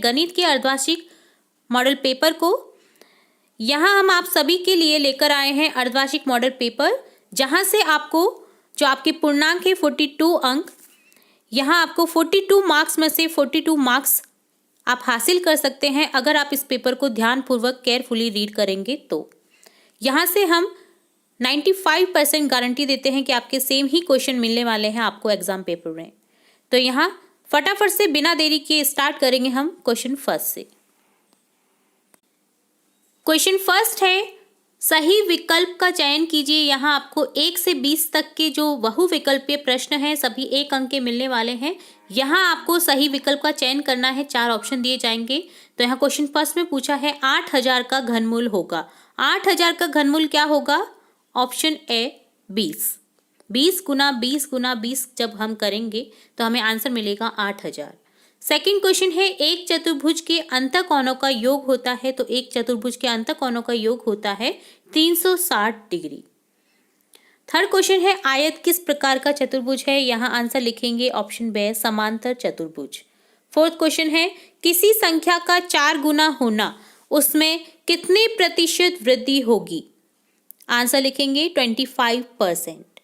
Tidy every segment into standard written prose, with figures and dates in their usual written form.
गणित के अर्धवार्षिक मॉडल पेपर को। यहाँ हम आप सभी के लिए लेकर आए हैं अर्धवार्षिक मॉडल पेपर, जहाँ से आपको जो आपके पूर्णांक है 42 अंक, यहाँ आपको 42 मार्क्स में से 42 मार्क्स आप हासिल कर सकते हैं अगर आप इस पेपर को ध्यानपूर्वक केयरफुली रीड करेंगे तो। यहाँ से हम 95% गारंटी देते हैं कि आपके सेम ही क्वेश्चन मिलने वाले हैं आपको एग्जाम पेपर में। तो यहाँ फटाफट से बिना देरी के स्टार्ट करेंगे हम क्वेश्चन फर्स्ट से। क्वेश्चन फर्स्ट है, सही विकल्प का चयन कीजिए। यहाँ आपको 1 से 20 तक के जो बहुविकल्पीय प्रश्न हैं सभी 1 अंक के मिलने वाले हैं। यहाँ आपको सही विकल्प का चयन करना है, 4 ऑप्शन दिए जाएंगे। तो यहाँ क्वेश्चन फर्स्ट में पूछा है 8000 का घनमूल होगा। 8000 का घनमूल क्या होगा? Option A 20। 20 गुना 20 गुना 20 जब हम करेंगे तो हमें आंसर मिलेगा 8000। सेकंड क्वेश्चन है, एक चतुर्भुज के अंतःकोणों का योग होता है। तो एक चतुर्भुज के अंतःकोणों का योग होता है 360 डिग्री। थर्ड क्वेश्चन है, आयत किस प्रकार का चतुर्भुज है? यहाँ आंसर लिखेंगे ऑप्शन बी समांतर चतुर्भुज। फोर्थ क्वेश्चन है, किसी संख्या का 4 गुना होना उसमें कितने प्रतिशत वृद्धि होगी? आंसर लिखेंगे 25%।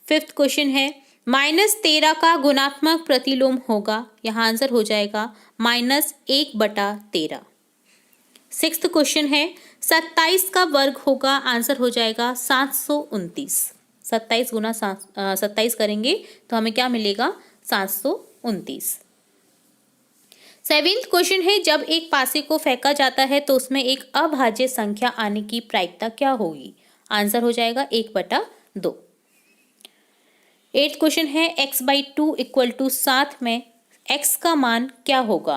फिफ्थ क्वेश्चन है, -13 का गुणात्मक प्रतिलोम होगा। यहाँ आंसर हो जाएगा -1/13। सिक्स्थ क्वेश्चन है, 27 का वर्ग होगा। आंसर हो जाएगा 729। 27 गुना 27 करेंगे तो हमें क्या मिलेगा? 729। सेवेंथ क्वेश्चन है, जब एक पासे को फेंका जाता है तो उसमें एक अभाज्य संख्या आने की प्रायिकता क्या होगी? आंसर हो जाएगा 1/2। एट्थ क्वेश्चन है, x/2 = 7 में x का मान क्या होगा?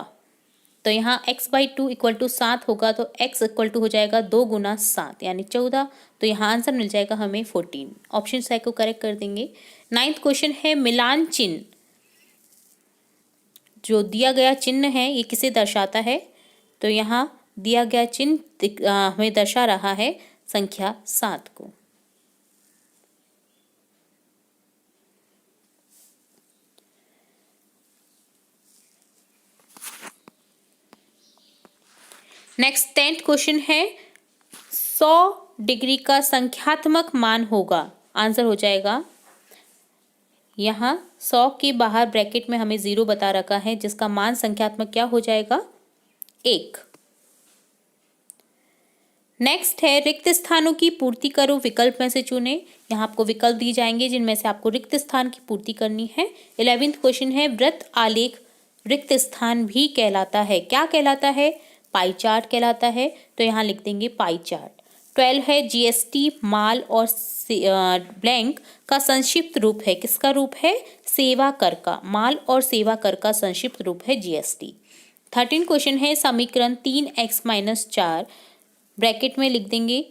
तो यहाँ x/2 = 7 होगा तो x = हो जाएगा 2 गुना 7 यानी 14। तो यहाँ आंसर मिल जाएगा हमें 14। ऑप्शन सी को करेक्ट कर देंगे। नाइन्थ क्वेश्चन है, मिलान चिन्ह, जो दिया गया चिन्ह है ये किसे दर्शाता है? तो यहाँ दिया गया चिन्ह हमें दर्शा रहा है संख्या 7 को। नेक्स्ट 10th क्वेश्चन है, 100 डिग्री का संख्यात्मक मान होगा। आंसर हो जाएगा, यहाँ 100 के बाहर ब्रैकेट में हमें 0 बता रखा है, जिसका मान संख्यात्मक क्या हो जाएगा? 1। नेक्स्ट है, रिक्त स्थानों की पूर्ति करो, विकल्प में से चुने। यहाँ आपको विकल्प दिए जाएंगे जिनमें से आपको रिक्त स्थान की पूर्ति करनी है। 11th क्वेश्चन है, वृत्त आलेख रिक्त स्थान भी कहलाता है। क्या कहलाता है? पाई चार्ट कहलाता है। तो यहाँ लिख देंगे पाई चार्ट। 12 है, जीएसटी माल और ब्लैंक का संक्षिप्त रूप है। किसका रूप है? सेवा कर का। माल और सेवा कर का संक्षिप्त रूप है जीएसटी। 13 क्वेश्चन है, समीकरण 3x - 4 ब्रैकेट में लिख देंगे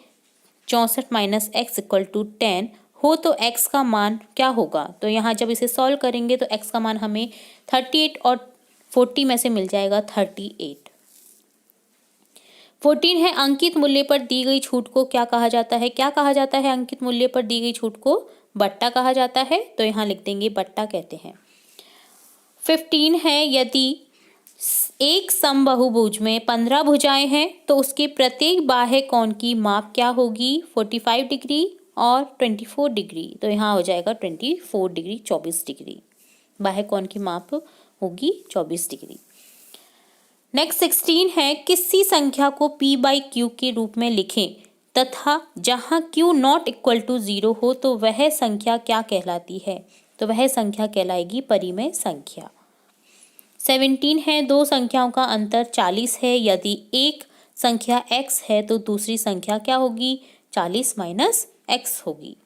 64 - x = 10 हो तो x का मान क्या होगा? तो यहाँ जब इसे सॉल्व करेंगे तो x का मान हमें 38 और 40 में से मिल जाएगा 38। 14 है, अंकित मूल्य पर दी गई छूट को क्या कहा जाता है? क्या कहा जाता है? अंकित मूल्य पर दी गई छूट को बट्टा कहा जाता है। तो यहाँ लिख देंगे बट्टा कहते हैं। 15 है, यदि एक समबाहुभुज में 15 भुजाएं हैं तो उसके प्रत्येक बाह्य कोण की माप क्या होगी? 45 डिग्री और 24 डिग्री। तो यहाँ हो जाएगा 24 डिग्री 24 डिग्री। बाह्य कोण की माप होगी 24 डिग्री। नेक्स्ट 16 है, किसी संख्या को p/q के रूप में लिखें तथा जहां q ≠ 0 हो तो वह संख्या क्या कहलाती है? तो वह संख्या कहलाएगी परिमेय संख्या। 17 है, दो संख्याओं का अंतर 40 है। यदि एक संख्या x है तो दूसरी संख्या क्या होगी? 40 - x होगी।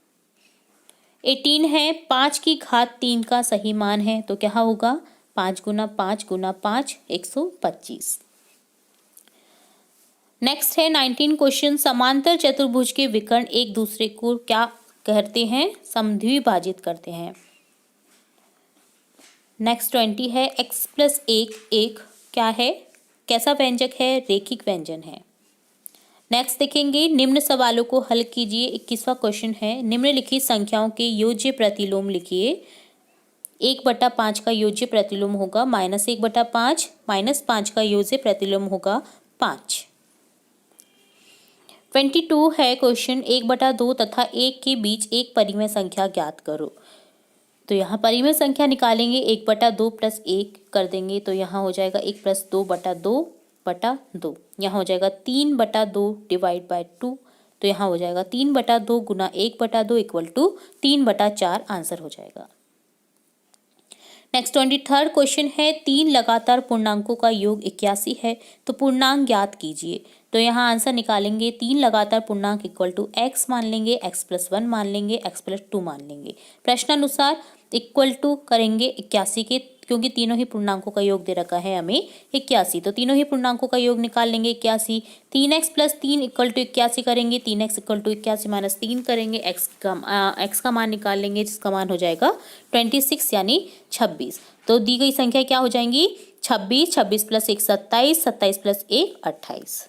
18 है, 5 की घात 3 का सही मान है। तो क्या होगा? 5 गुना 5 गुना 5 125। नेक्स्ट है 19 क्वेश्चन, समांतर चतुर्भुज के विकर्ण एक दूसरे को क्या करते हैं? समद्विभाजित करते हैं। नेक्स्ट 20 है, x + 1 1 क्या है? कैसा व्यंजक है? रेखिक व्यंजन है। नेक्स्ट देखेंगे, निम्न सवालों को हल कीजिए। 21वां क्वेश्चन है, निम्नलिखित संख्याओं के योज्य प्रतिलोम लिखिए। 1/5 का योज्य प्रतिलोम होगा -1/5, -5 का योज्य प्रतिलोम होगा 5। 22 है क्वेश्चन, 1/2 तथा 1 के बीच एक परिमेय संख्या ज्ञात करो। तो यहाँ परिमेय संख्या निकालेंगे, 1/2 + 1 कर देंगे तो यहाँ हो जाएगा 1 + 2/2/2। यहाँ हो जाएगा 3/2 / 2, तो यहाँ हो जाएगा 3/2 × 1/2 = 3/4 आंसर हो जाएगा। नेक्स्ट 23rd क्वेश्चन है, 3 लगातार पूर्णांकों का योग 81 है, तो पूर्णांक ज्ञात कीजिए। तो यहाँ आंसर निकालेंगे, 3 लगातार पूर्णांक =x मान लेंगे, x + 1 मान लेंगे, x + 2 मान लेंगे। प्रश्नानुसार इक्वल टू करेंगे 81 के, क्योंकि तीनों ही पूर्णांकों का योग दे रखा है हमें 81, तो तीनों ही पूर्णांकों का योग निकाल लेंगे 81। 3x + 3 = 81 करेंगे, 3x = 81 - 3 करेंगे, x का मान निकाल लेंगे जिसका मान हो जाएगा 26 यानी 26। तो दी गई संख्या क्या हो जाएंगी, 26, 26 + 1 27, 27 + 1 28।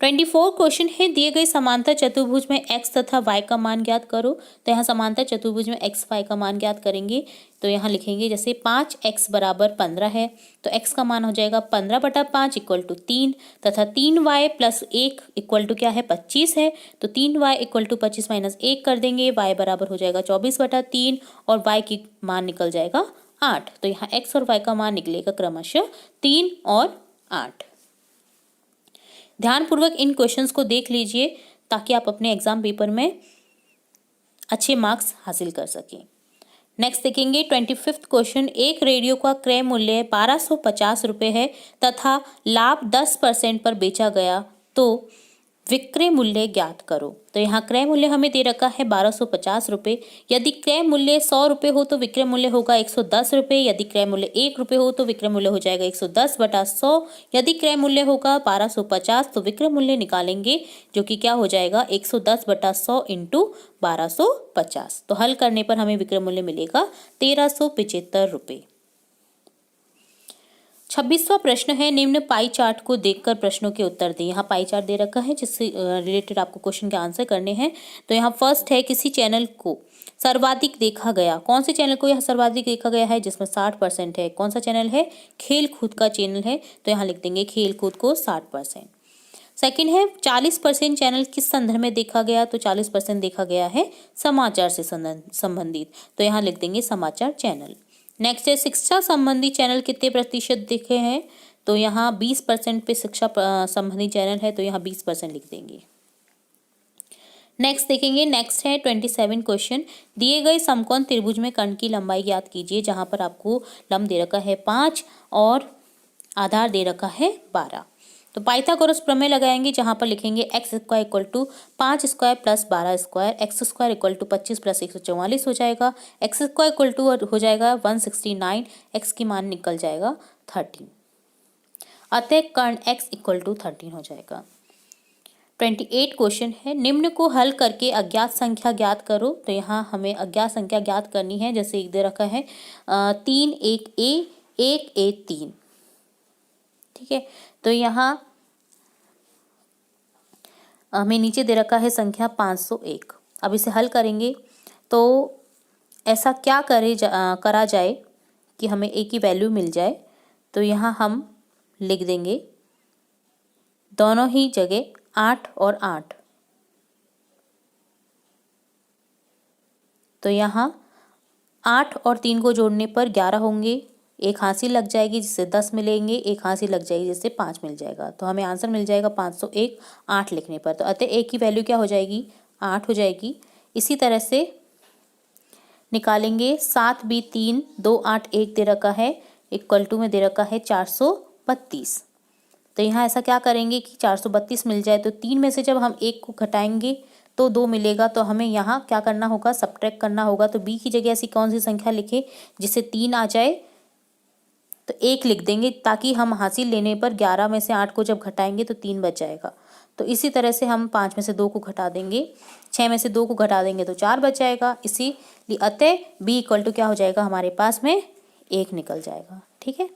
24 क्वेश्चन है, दिए गए समांतर चतुर्भुज में x तथा y का मान ज्ञात करो। तो यहाँ समांतर चतुर्भुज में x y का मान ज्ञात करेंगे, तो यहाँ लिखेंगे जैसे 5x = 15 है, तो x का मान हो जाएगा 15/5 = 3 तथा 3y + 1 = क्या है 25 है, तो 3y = 25 - 1 कर देंगे, y बराबर हो जाएगा 24/3 और y की मान निकल जाएगा 8। तो यहाँ x और y का मान निकलेगा क्रमशः 3 और 8। ध्यानपूर्वक इन क्वेश्चंस को देख लीजिए ताकि आप अपने एग्जाम पेपर में अच्छे मार्क्स हासिल कर सकें। नेक्स्ट देखेंगे 25th क्वेश्चन, एक रेडियो का क्रय मूल्य 1250 रुपये है तथा लाभ 10% पर बेचा गया, तो विक्रय मूल्य ज्ञात करो। तो यहाँ क्रय मूल्य हमें दे रखा है 1250 रुपये। यदि क्रय मूल्य 100 रुपये हो तो विक्रय मूल्य होगा 110 रुपये। यदि क्रय मूल्य 1 रुपये हो तो विक्रय मूल्य हो जाएगा 110/100। यदि क्रय मूल्य होगा 1250 तो विक्रय मूल्य निकालेंगे, जो कि क्या हो जाएगा 110/100 × 1250। तो हल करने पर हमें विक्रय मूल्य मिलेगा 1375 रुपये। 26वां प्रश्न है, निम्न पाई चार्ट को देखकर प्रश्नों के उत्तर दें। यहाँ पाई चार्ट दे रखा है जिससे रिलेटेड आपको क्वेश्चन के आंसर करने हैं। तो यहाँ फर्स्ट है, किसी चैनल को सर्वाधिक देखा गया। कौन से चैनल को यहाँ सर्वाधिक देखा गया है, जिसमें 60% है। कौन सा चैनल है, खेल कूद का चैनल है, तो यहाँ लिख देंगे खेल कूद को 60%। सेकेंड है, 40% चैनल किस संदर्भ में देखा गया, तो 40% देखा गया है समाचार से संबंधित, तो यहाँ लिख देंगे समाचार चैनल। नेक्स्ट है, शिक्षा संबंधी चैनल कितने प्रतिशत देखे हैं, तो यहाँ 20% पे शिक्षा संबंधी चैनल है, तो यहाँ 20% लिख देंगे। नेक्स्ट देखेंगे, नेक्स्ट है 27 क्वेश्चन, दिए गए समकोण त्रिभुज में कर्ण की लंबाई ज्ञात कीजिए। जहाँ पर आपको लंब दे रखा है 5 और आधार दे रखा है 12। तो पाइथागोरस प्रमेय लगाएंगे, जहाँ पर लिखेंगे x² = 5² + 12², x² = 25 + 144 हो जाएगा, x² हो जाएगा 169, x की मान निकल जाएगा 13। अतः कर्ण x = 13 हो जाएगा। 28 क्वेश्चन है, निम्न को हल करके अज्ञात संख्या ज्ञात करो। तो यहाँ हमें अज्ञात संख्या ज्ञात करनी है, जैसे एक दे रखा है 3 1a 1a 3, ठीक है। तो यहाँ हमें नीचे दे रखा है संख्या 501। अब इसे हल करेंगे तो ऐसा क्या करा जाए कि हमें a की वैल्यू मिल जाए। तो यहाँ हम लिख देंगे दोनों ही जगह 8 और 8। तो यहाँ 8 और 3 को जोड़ने पर 11 होंगे, एक हाँसी लग जाएगी जिससे 10 मिलेंगे, एक हाँसी लग जाएगी जिससे 5 मिल जाएगा। तो हमें आंसर मिल जाएगा 501 8 लिखने पर। तो अतः a की वैल्यू क्या हो जाएगी 8 हो जाएगी। इसी तरह से निकालेंगे 7b 3 2 8 1 दे रखा है = में दे रखा है 432। तो यहाँ ऐसा क्या करेंगे कि 432 मिल जाए तो 3 में से जब हम 1 को घटाएंगे तो 2 मिलेगा। तो हमें यहाँ क्या करना होगा, सब्ट्रैक्ट करना होगा। तो b की जगह ऐसी कौन सी संख्या लिखे जिससे 3 आ जाए, तो 1 लिख देंगे, ताकि हम हासिल लेने पर 11 में से 8 को जब घटाएंगे तो 3 बच जाएगा। तो इसी तरह से हम 5 में से 2 को घटा देंगे, 6 में से 2 को घटा देंगे तो 4 बच जाएगा। इसीलिए अतः b = क्या हो जाएगा हमारे पास में 1 निकल जाएगा, ठीक है।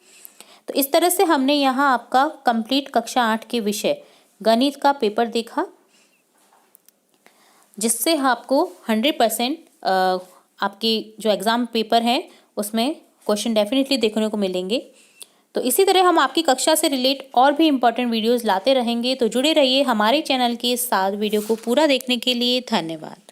तो इस तरह से हमने यहाँ आपका कंप्लीट कक्षा 8 के विषय गणित का पेपर देखा, जिससे आपको 100% आपके जो एग्ज़ाम पेपर हैं उसमें क्वेश्चन डेफिनेटली देखने को मिलेंगे। तो इसी तरह हम आपकी कक्षा से रिलेट और भी इम्पोर्टेंट वीडियोस लाते रहेंगे। तो जुड़े रहिए हमारे चैनल के साथ। वीडियो को पूरा देखने के लिए धन्यवाद।